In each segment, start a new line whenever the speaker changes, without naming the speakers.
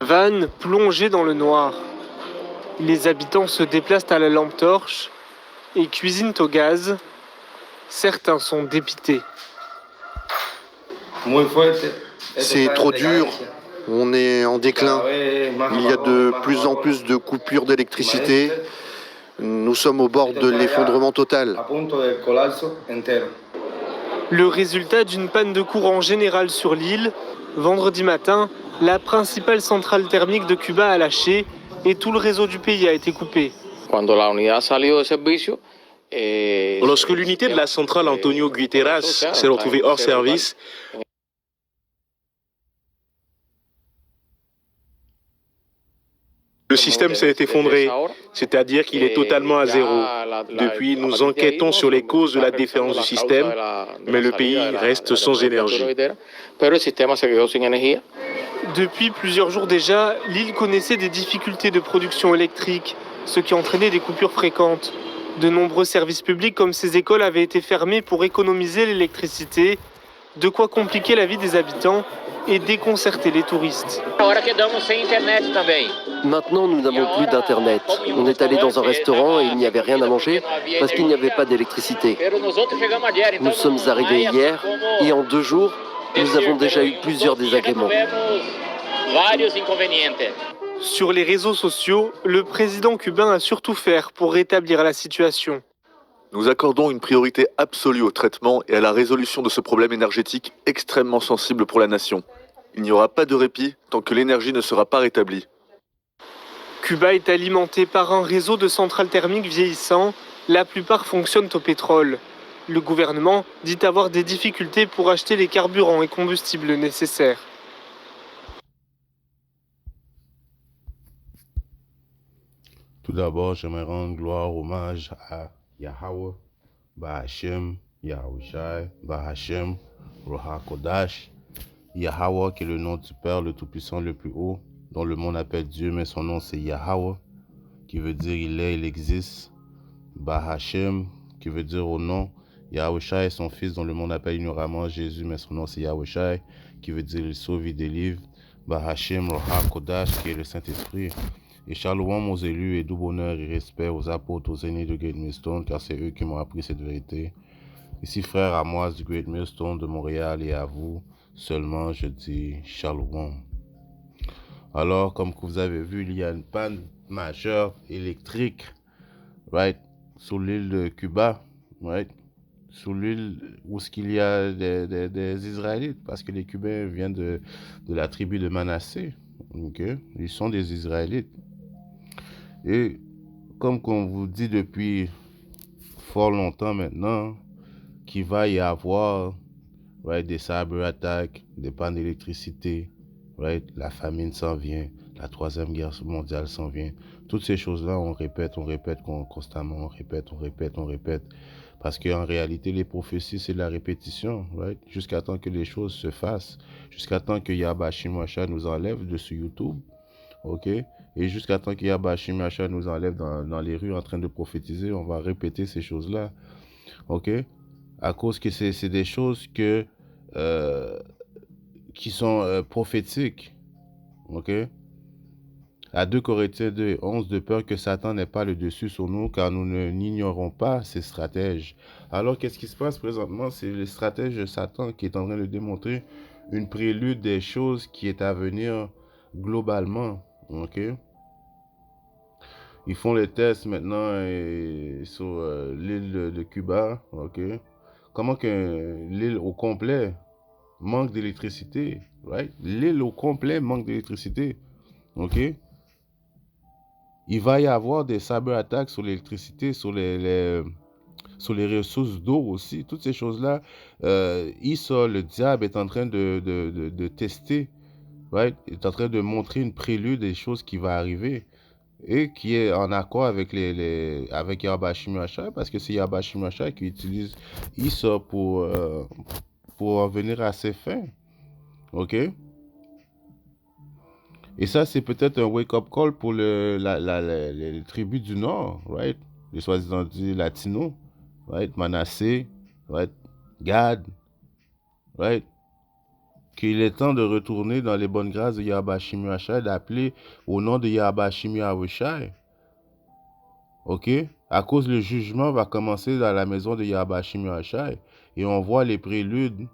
Van plongée dans le noir. Les habitants se déplacent à la lampe torche et cuisinent au gaz. Certains sont dépités.
C'est trop dur, on est en déclin. Il y a de plus en plus de coupures d'électricité. Nous sommes au bord de l'effondrement total.
Le résultat d'une panne de courant générale sur l'île. Vendredi matin, la principale centrale thermique de Cuba a lâché et tout le réseau du pays a été coupé.
Lorsque l'unité de la centrale Antonio Guterres s'est retrouvée hors service, le système s'est effondré, c'est-à-dire qu'il est totalement à zéro. Depuis, nous enquêtons sur les causes de la défaillance du système, mais le pays reste sans énergie.
Depuis plusieurs jours déjà, l'île connaissait des difficultés de production électrique, ce qui entraînait des coupures fréquentes. De nombreux services publics comme ces écoles avaient été fermés pour économiser l'électricité, de quoi compliquer la vie des habitants et déconcerter les touristes.
Maintenant, nous n'avons plus d'internet. On est allé dans un restaurant et il n'y avait rien à manger parce qu'il n'y avait pas d'électricité. Nous sommes arrivés hier et en 2 jours, nous avons déjà eu plusieurs désagréments.
Sur les réseaux sociaux, le président cubain a surtout fait pour rétablir la situation.
Nous accordons une priorité absolue au traitement et à la résolution de ce problème énergétique extrêmement sensible pour la nation. Il n'y aura pas de répit tant que l'énergie ne sera pas rétablie.
Cuba est alimenté par un réseau de centrales thermiques vieillissant. La plupart fonctionnent au pétrole. Le gouvernement dit avoir des difficultés pour acheter les carburants et combustibles nécessaires.
Tout d'abord, j'aimerais rendre gloire, hommage à Yahweh, Bahashem, Yahushai, Bahashem, Roha Kodash, Yahweh qui est le nom du Père le Tout-Puissant le plus haut, dont le monde appelle Dieu, mais son nom c'est Yahweh, qui veut dire il est, il existe. Bahashem, qui veut dire au nom. Yahushai est son fils dont le monde appelle ignoramment Jésus, mais son nom c'est Yahushai, qui veut dire il sauve, il délivre. Bahashem, Roha Kodash, qui est le Saint-Esprit. Et shalom aux élus et doux bonheur et respect aux apôtres, aux aînés de Great Millstone, car c'est eux qui m'ont appris cette vérité. Ici, frère Amoise du Great Millstone de Montréal, et à vous seulement, je dis shalom. Alors, comme vous avez vu, il y a une panne majeure électrique, right, sur l'île de Cuba, right, sur l'île où il y a des Israélites, parce que les Cubains viennent de la tribu de Manassé, okay? Ils sont des Israélites. Et comme on vous dit depuis fort longtemps maintenant, qu'il va y avoir, right, des cyberattaques, des pannes d'électricité, right, la famine s'en vient, la 3e guerre mondiale s'en vient. Toutes ces choses-là, on répète constamment, on répète. Parce qu'en réalité, les prophéties, c'est la répétition, right? Jusqu'à temps que les choses se fassent, jusqu'à temps que Yahba Shimwacha nous enlève de sur YouTube, ok? Et jusqu'à temps que Yahba Shimwacha nous enlève dans les rues en train de prophétiser, on va répéter ces choses-là, ok? À cause que c'est des choses qui sont prophétiques, ok? À 2 Corinthiens 2:11, de peur que Satan n'ait pas le dessus sur nous, car nous n'ignorons pas ses stratèges. Alors, qu'est-ce qui se passe présentement? C'est le stratège de Satan qui est en train de démontrer une prélude des choses qui est à venir globalement, ok? Ils font les tests maintenant sur l'île de Cuba, ok? Comment que l'île au complet manque d'électricité, right? L'île au complet manque d'électricité, ok? Il va y avoir des cyberattaques sur l'électricité, sur les ressources d'eau aussi. Toutes ces choses-là, le diable est en train de tester, right? Il est en train de montrer une prélude des choses qui vont arriver et qui est en accord avec avec Yahba Shimwacha, parce que c'est Yahba Shimwacha qui utilise Issa pour en venir à ses fins, ok? Et ça, c'est peut-être un wake-up call pour les tribus du Nord, right? Les soi-disant dit latinos, right? Manassé, right? Gad, right? qu'il est temps de retourner dans les bonnes grâces de Yahweh Hashem Yahushai, d'appeler au nom de Yahweh Hashem Yahushai. Ok? À cause le jugement va commencer dans la maison de Yahweh Hashem Yahushai. Et on voit les préludes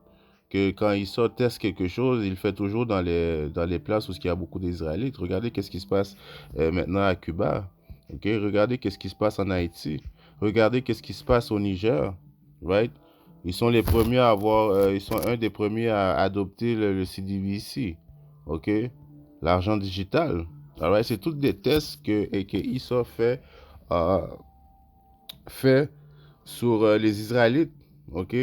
que quand il sort teste quelque chose, il fait toujours dans les places où il y a beaucoup d'Israélites. Regardez qu'est-ce qui se passe maintenant à Cuba. Ok? Regardez qu'est-ce qui se passe en Haïti. Regardez qu'est-ce qui se passe au Niger. Right? Ils sont les premiers à avoir, ils sont un des premiers à adopter le CDBC. Ok? L'argent digital. Alright? C'est toutes des tests que ISA fait sur les Israélites. Ok?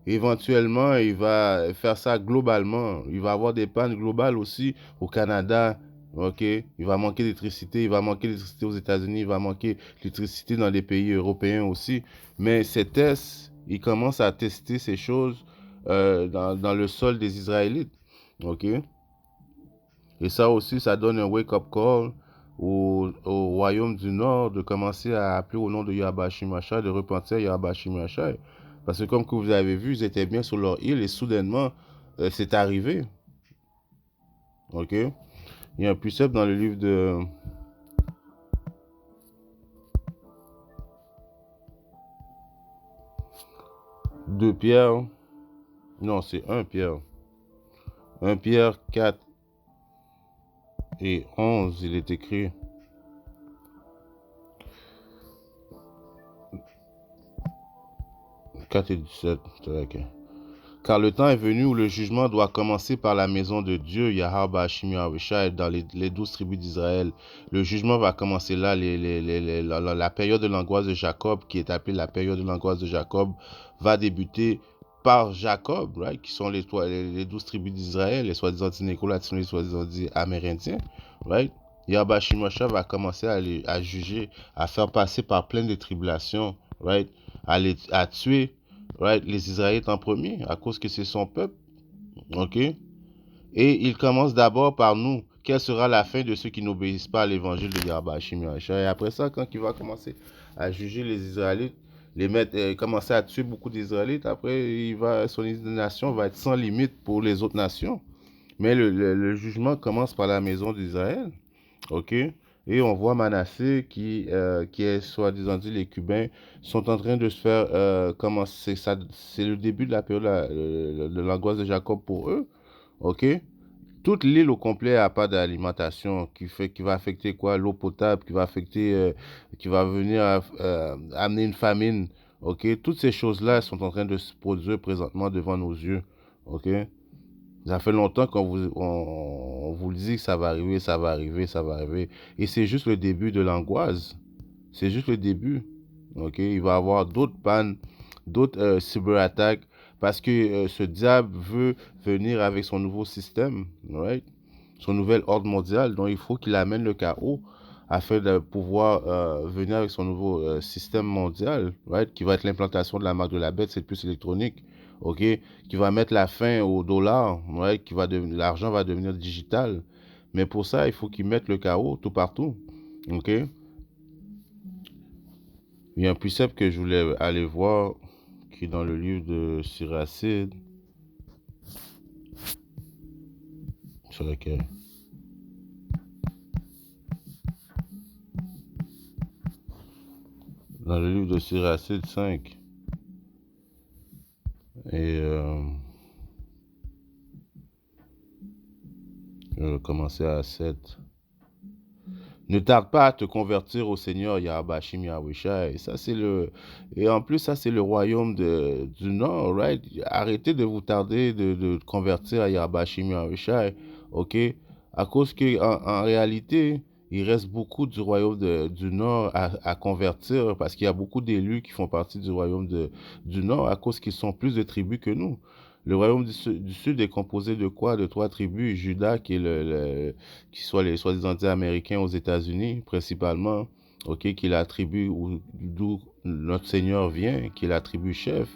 Éventuellement, il va faire ça globalement. Il va avoir des pannes globales aussi au Canada. Ok? Il va manquer d'électricité. Il va manquer d'électricité aux États-Unis. Il va manquer d'électricité dans les pays européens aussi. Mais ces tests, ils commencent à tester ces choses dans le sol des Israélites. Ok? Et ça aussi, ça donne un wake-up call au royaume du Nord de commencer à appeler au nom de Yahweh Hashem Yahushai, de repentir à Yahweh Hashem Yahushai. Parce que comme que vous avez vu, ils étaient bien sur leur île et soudainement, c'est arrivé. Ok? Il y a un précepte dans le livre de Pierre. Non, c'est 1 Pierre. 1 Pierre 4 et 11, il est écrit. « 4 et 17, c'est ok. Car le temps est venu où le jugement doit commencer par la maison de Dieu, Yahweh Hashem Yahushai, dans les 12 tribus d'Israël. Le jugement va commencer là, la période de l'angoisse de Jacob, qui est appelée la période de l'angoisse de Jacob, va débuter par Jacob, right, qui sont les 12 tribus d'Israël, les soi-disant négro-latinos, les soi-disant amérindiens. Right? Yahweh Hashem Yahushai va commencer à juger, à faire passer par plein de tribulations, right, à tuer, right, les Israélites en premier, à cause que c'est son peuple. Ok? Et il commence d'abord par nous. Quelle sera la fin de ceux qui n'obéissent pas à l'évangile de Yahweh Hashem Yahushai? Et après ça, quand il va commencer à juger les Israélites, commencer à tuer beaucoup d'Israélites, après, son indignation va être sans limite pour les autres nations. Mais le jugement commence par la maison d'Israël. Ok? Et on voit Manassé qui est soi-disant dit, les Cubains sont en train de se faire commencer. C'est le début de la période de l'angoisse de Jacob pour eux. Ok? Toute l'île au complet n'a pas d'alimentation qui va affecter quoi? L'eau potable, qui va affecter, qui va venir amener une famine. Ok? Toutes ces choses-là sont en train de se produire présentement devant nos yeux. Ok? Ça fait longtemps qu'on vous dit que ça va arriver, ça va arriver, ça va arriver. Et c'est juste le début de l'angoisse. C'est juste le début. Ok? Il va y avoir d'autres pannes, d'autres cyberattaques, parce que ce diable veut venir avec son nouveau système, right? Son nouvel ordre mondial. Donc, il faut qu'il amène le chaos afin de pouvoir venir avec son nouveau système mondial, right? Qui va être l'implantation de la marque de la bête, c'est plus électronique. Ok, qui va mettre la fin au dollar, ouais, l'argent va devenir digital. Mais pour ça, il faut qu'ils mettent le chaos tout partout. Ok. Il y a un précepte que je voulais aller voir qui est dans le livre de Siracide. Sur lequel? Dans le livre de Siracide 5. Et je vais commencer à 7. Ne tarde pas à te convertir au Seigneur Yahweh Hashem Yahushai. Et en plus, ça, c'est le royaume du Nord, right? Arrêtez de vous tarder de convertir à Yahweh Hashem Yahushai, ok? À cause qu'en réalité, il reste beaucoup du royaume du Nord à convertir parce qu'il y a beaucoup d'élus qui font partie du royaume du Nord à cause qu'ils sont plus de tribus que nous. Le royaume du Sud est composé de quoi? De 3 tribus. Juda, qui est qui soit les soi-disant américains aux États-Unis, principalement, ok, qui est la tribu d'où notre Seigneur vient, qui est la tribu chef.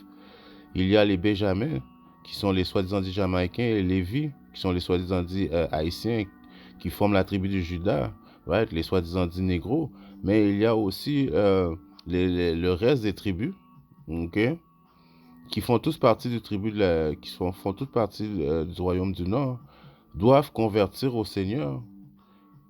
Il y a les Benjamins, qui sont les soi-disant Jamaïcains, et les Lévis, qui sont les soi-disant Haïtiens, qui forment la tribu du Juda, right, les soi-disant négros. Mais il y a aussi le reste des tribus, ok, qui font tous partie font toutes partie du royaume du Nord, doivent convertir au Seigneur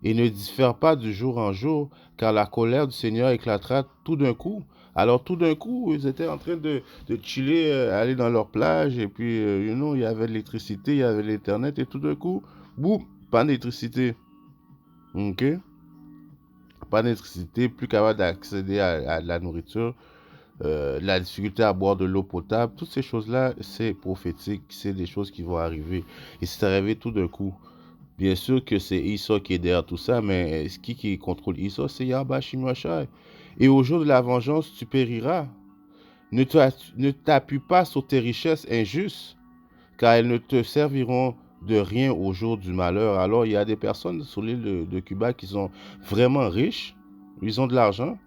et ne diffèrent pas du jour en jour, car la colère du Seigneur éclatera tout d'un coup. Alors tout d'un coup, ils étaient en train de chiller, aller dans leur plage, et puis, il y avait l'électricité, il y avait l'Internet, et tout d'un coup, boum, pas d'électricité. OK? Pas d'électricité, plus capable d'accéder à de la nourriture, la difficulté à boire de l'eau potable, toutes ces choses-là, c'est prophétique, c'est des choses qui vont arriver. Et c'est arrivé tout d'un coup. Bien sûr que c'est Esau qui est derrière tout ça, mais qui contrôle Esau, c'est Yahweh Shimashai. Et au jour de la vengeance, tu périras. Ne t'appuie pas sur tes richesses injustes, car elles ne te serviront de rien au jour du malheur. Alors, il y a des personnes sur l'île de Cuba qui sont vraiment riches, ils ont de l'argent,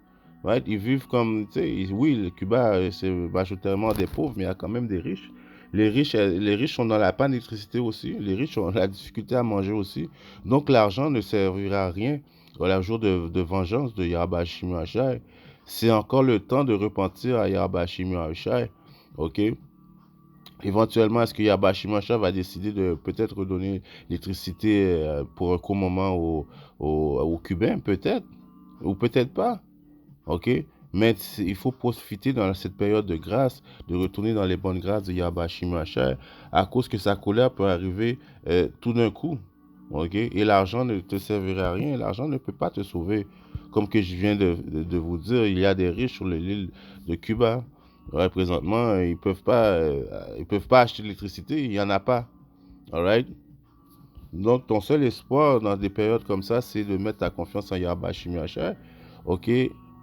right? Ils vivent comme, tu sais, oui, le Cuba, c'est majoritairement des pauvres, mais il y a quand même des riches. Les riches sont dans la panne d'électricité aussi. Les riches ont la difficulté à manger aussi. Donc, l'argent ne servira à rien au jour de vengeance de Yahweh Shimashai. C'est encore le temps de repentir à Yahweh Shimashai. OK? Éventuellement, est-ce que Yahweh Shimashai va décider de peut-être redonner l'électricité pour un court moment aux Cubains? Peut-être. Ou peut-être pas. OK? Mais il faut profiter dans cette période de grâce, de retourner dans les bonnes grâces de Yahweh Shimashai, à cause que sa colère peut arriver tout d'un coup. OK? Et l'argent ne te servira à rien. L'argent ne peut pas te sauver. Comme que je viens de vous dire, il y a des riches sur l'île de Cuba. Ouais, présentement, ils peuvent pas acheter de l'électricité. Il n'y en a pas. All right? Donc, ton seul espoir dans des périodes comme ça, c'est de mettre ta confiance en Yahweh Shimashai. OK?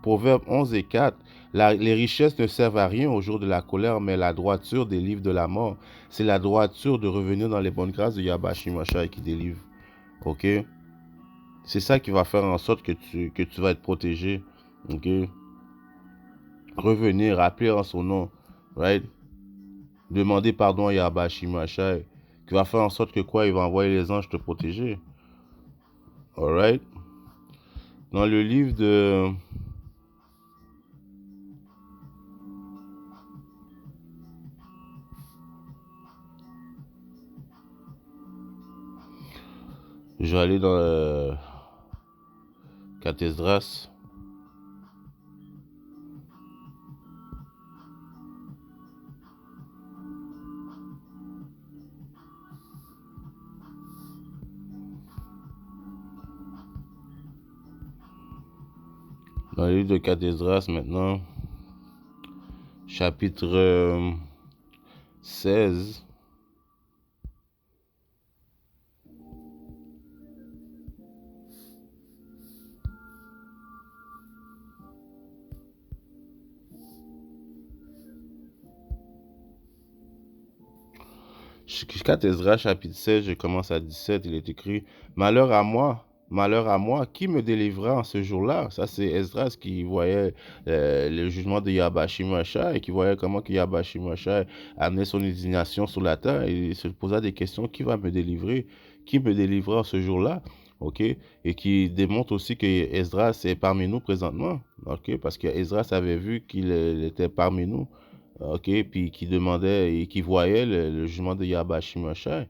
Proverbe 11 et 4. Les richesses ne servent à rien au jour de la colère, mais la droiture délivre de la mort. C'est la droiture de revenir dans les bonnes grâces de Yahweh Shimashai qui délivre. OK? C'est ça qui va faire en sorte que tu vas être protégé. OK? Revenir, appeler en son nom. Right? Demander pardon à Yahweh Shimashai. Qui va faire en sorte que quoi? Il va envoyer les anges te protéger. Alright? Dans le livre de... Je vais aller dans le Cathesdras. Dans le livre de Cathesdras maintenant, chapitre 16. Cathesdras, chapitre 16, je commence à 17, il est écrit « Malheur à moi, qui me délivrera en ce jour-là » Ça, c'est Esdras qui voyait le jugement de Yahweh Shimashai et qui voyait comment que Yahweh Shimashai amenait son indignation sur la terre et il se posait des questions « Qui va me délivrer? Qui me délivrera en ce jour-là » OK? Et qui démontre aussi que Esdras est parmi nous présentement. OK? Parce que Esdras avait vu qu'il était parmi nous. OK, puis qui demandait et qui voyait le jugement de Yahweh Shimashai.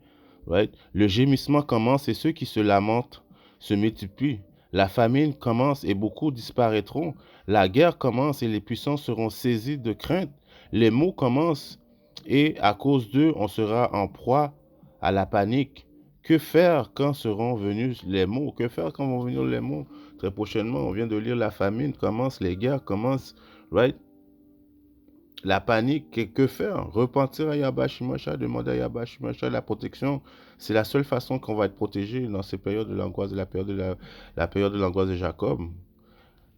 Right? Le gémissement commence et ceux qui se lamentent se multiplient. La famine commence et beaucoup disparaîtront. La guerre commence et les puissants seront saisis de crainte. Les maux commencent et à cause d'eux, on sera en proie à la panique. Que faire quand seront venus les maux? Que faire quand vont venir les maux? Très prochainement, on vient de lire la famine commence, les guerres commencent, right? La panique, que faire? Repentir à Yahweh Shimashai, demander à Yahweh Shimashai la protection. C'est la seule façon qu'on va être protégé dans ces périodes de l'angoisse, la période de l'angoisse de Jacob.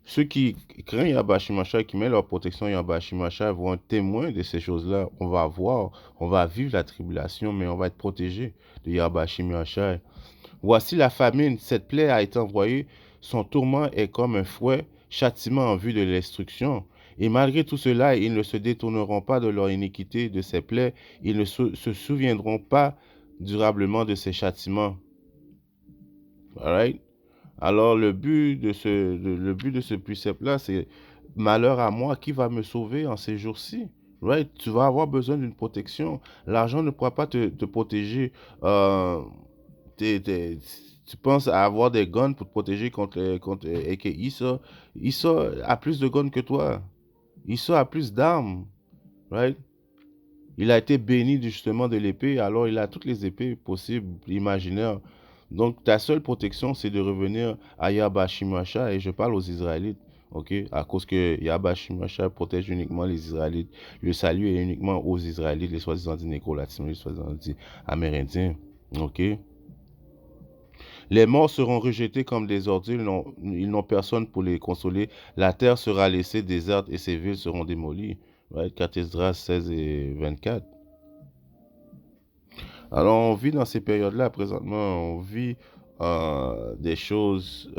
Ceux qui craignent Yahweh Shimashai, qui mettent leur protection à Yahweh Shimashai, vont être témoins de ces choses-là. On va voir, on va vivre la tribulation, mais on va être protégé de Yahweh Shimashai. Voici la famine, cette plaie a été envoyée, son tourment est comme un fouet, châtiment en vue de l'instruction. Et malgré tout cela, ils ne se détourneront pas de leur iniquité, de ces plaies, ils ne se souviendront pas durablement de ces châtiments. All right? Alors le but de ce précepte-là, c'est malheur à moi, qui va me sauver en ces jours-ci? right? Tu vas avoir besoin d'une protection. L'argent ne pourra pas te protéger. Euh, tu penses à avoir des guns pour te protéger contre et que Issa a plus de guns que toi. Issa a plus d'armes, right? Il a été béni justement de l'épée, alors il a toutes les épées possibles, imaginaires. Donc ta seule protection, c'est de revenir à Yahba Shimasha, et je parle aux Israélites, ok? À cause que Yahba Shimasha protège uniquement les Israélites. Le salut est uniquement aux Israélites, les soi-disant dits néco-latins, les soi-disant dits amérindiens, ok? Les morts seront rejetés comme des ordures, ils n'ont personne pour les consoler. La terre sera laissée déserte et ses villes seront démolies. Right? 4 Esdras 16 et 24. Alors, on vit dans ces périodes-là, présentement, on vit des choses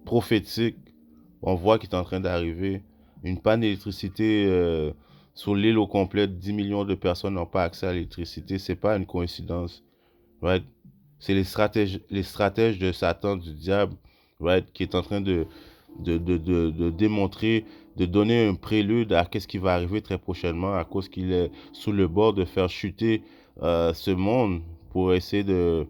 prophétiques. On voit qu'il est en train d'arriver. Une panne d'électricité sur l'île au complet, 10 millions de personnes n'ont pas accès à l'électricité. Ce n'est pas une coïncidence. Right? C'est les stratèges de Satan, du diable, right, qui est en train de démontrer, de donner un prélude à ce qui va arriver très prochainement, à cause qu'il est sous le bord de faire chuter ce monde pour essayer de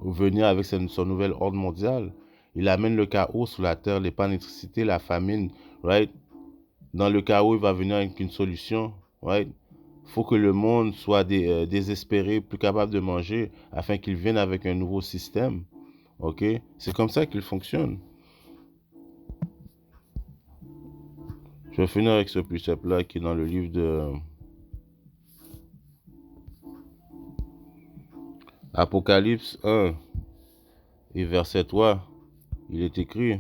venir avec son nouvel ordre mondial. Il amène le chaos sur la terre, les pannes d'électricité, la famine, right? Dans le chaos, il va venir avec une solution, right? Faut que le monde soit désespéré, plus capable de manger, afin qu'il vienne avec un nouveau système. Ok? C'est comme ça qu'il fonctionne. Je vais finir avec ce précepte-là qui est dans le livre de Apocalypse 1 et verset 3. Il est écrit: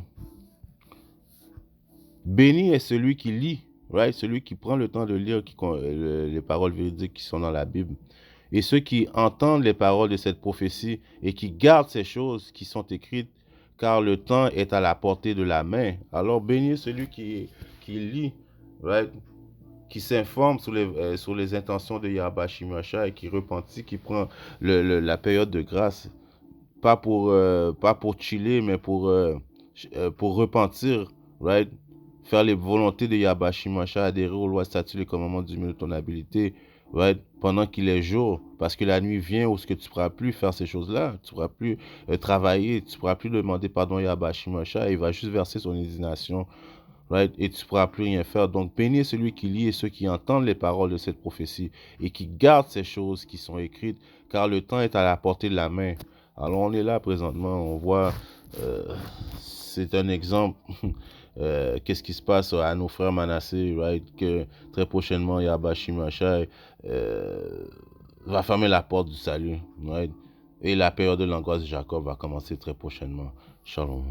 béni est celui qui lit, right? Celui qui prend le temps de lire les paroles véridiques qui sont dans la Bible. Et ceux qui entendent les paroles de cette prophétie et qui gardent ces choses qui sont écrites, car le temps est à la portée de la main. Alors béni est celui qui lit, right? Qui s'informe sur les intentions de Yahba Shimasha et qui repentit, qui prend la période de grâce, pas pour chiller, mais pour repentir, right? Faire les volontés de Yahba Shimasha, adhérer aux lois, statuts, les commandements du milieu de ton habilité, right? Pendant qu'il est jour, parce que la nuit vient où ce que tu ne pourras plus faire ces choses-là, tu ne pourras plus travailler, tu ne pourras plus demander pardon à Yahba Shimasha, il va juste verser son indignation, right? Et tu ne pourras plus rien faire. Donc béni est celui qui lit et ceux qui entendent les paroles de cette prophétie et qui gardent ces choses qui sont écrites, car le temps est à la portée de la main. Alors on est là présentement, on voit, c'est un exemple. Qu'est-ce qui se passe à nos frères Manassé, right? Que très prochainement Yahba Shimasha va fermer la porte du salut, right? Et la période de l'angoisse de Jacob va commencer très prochainement. Shalom.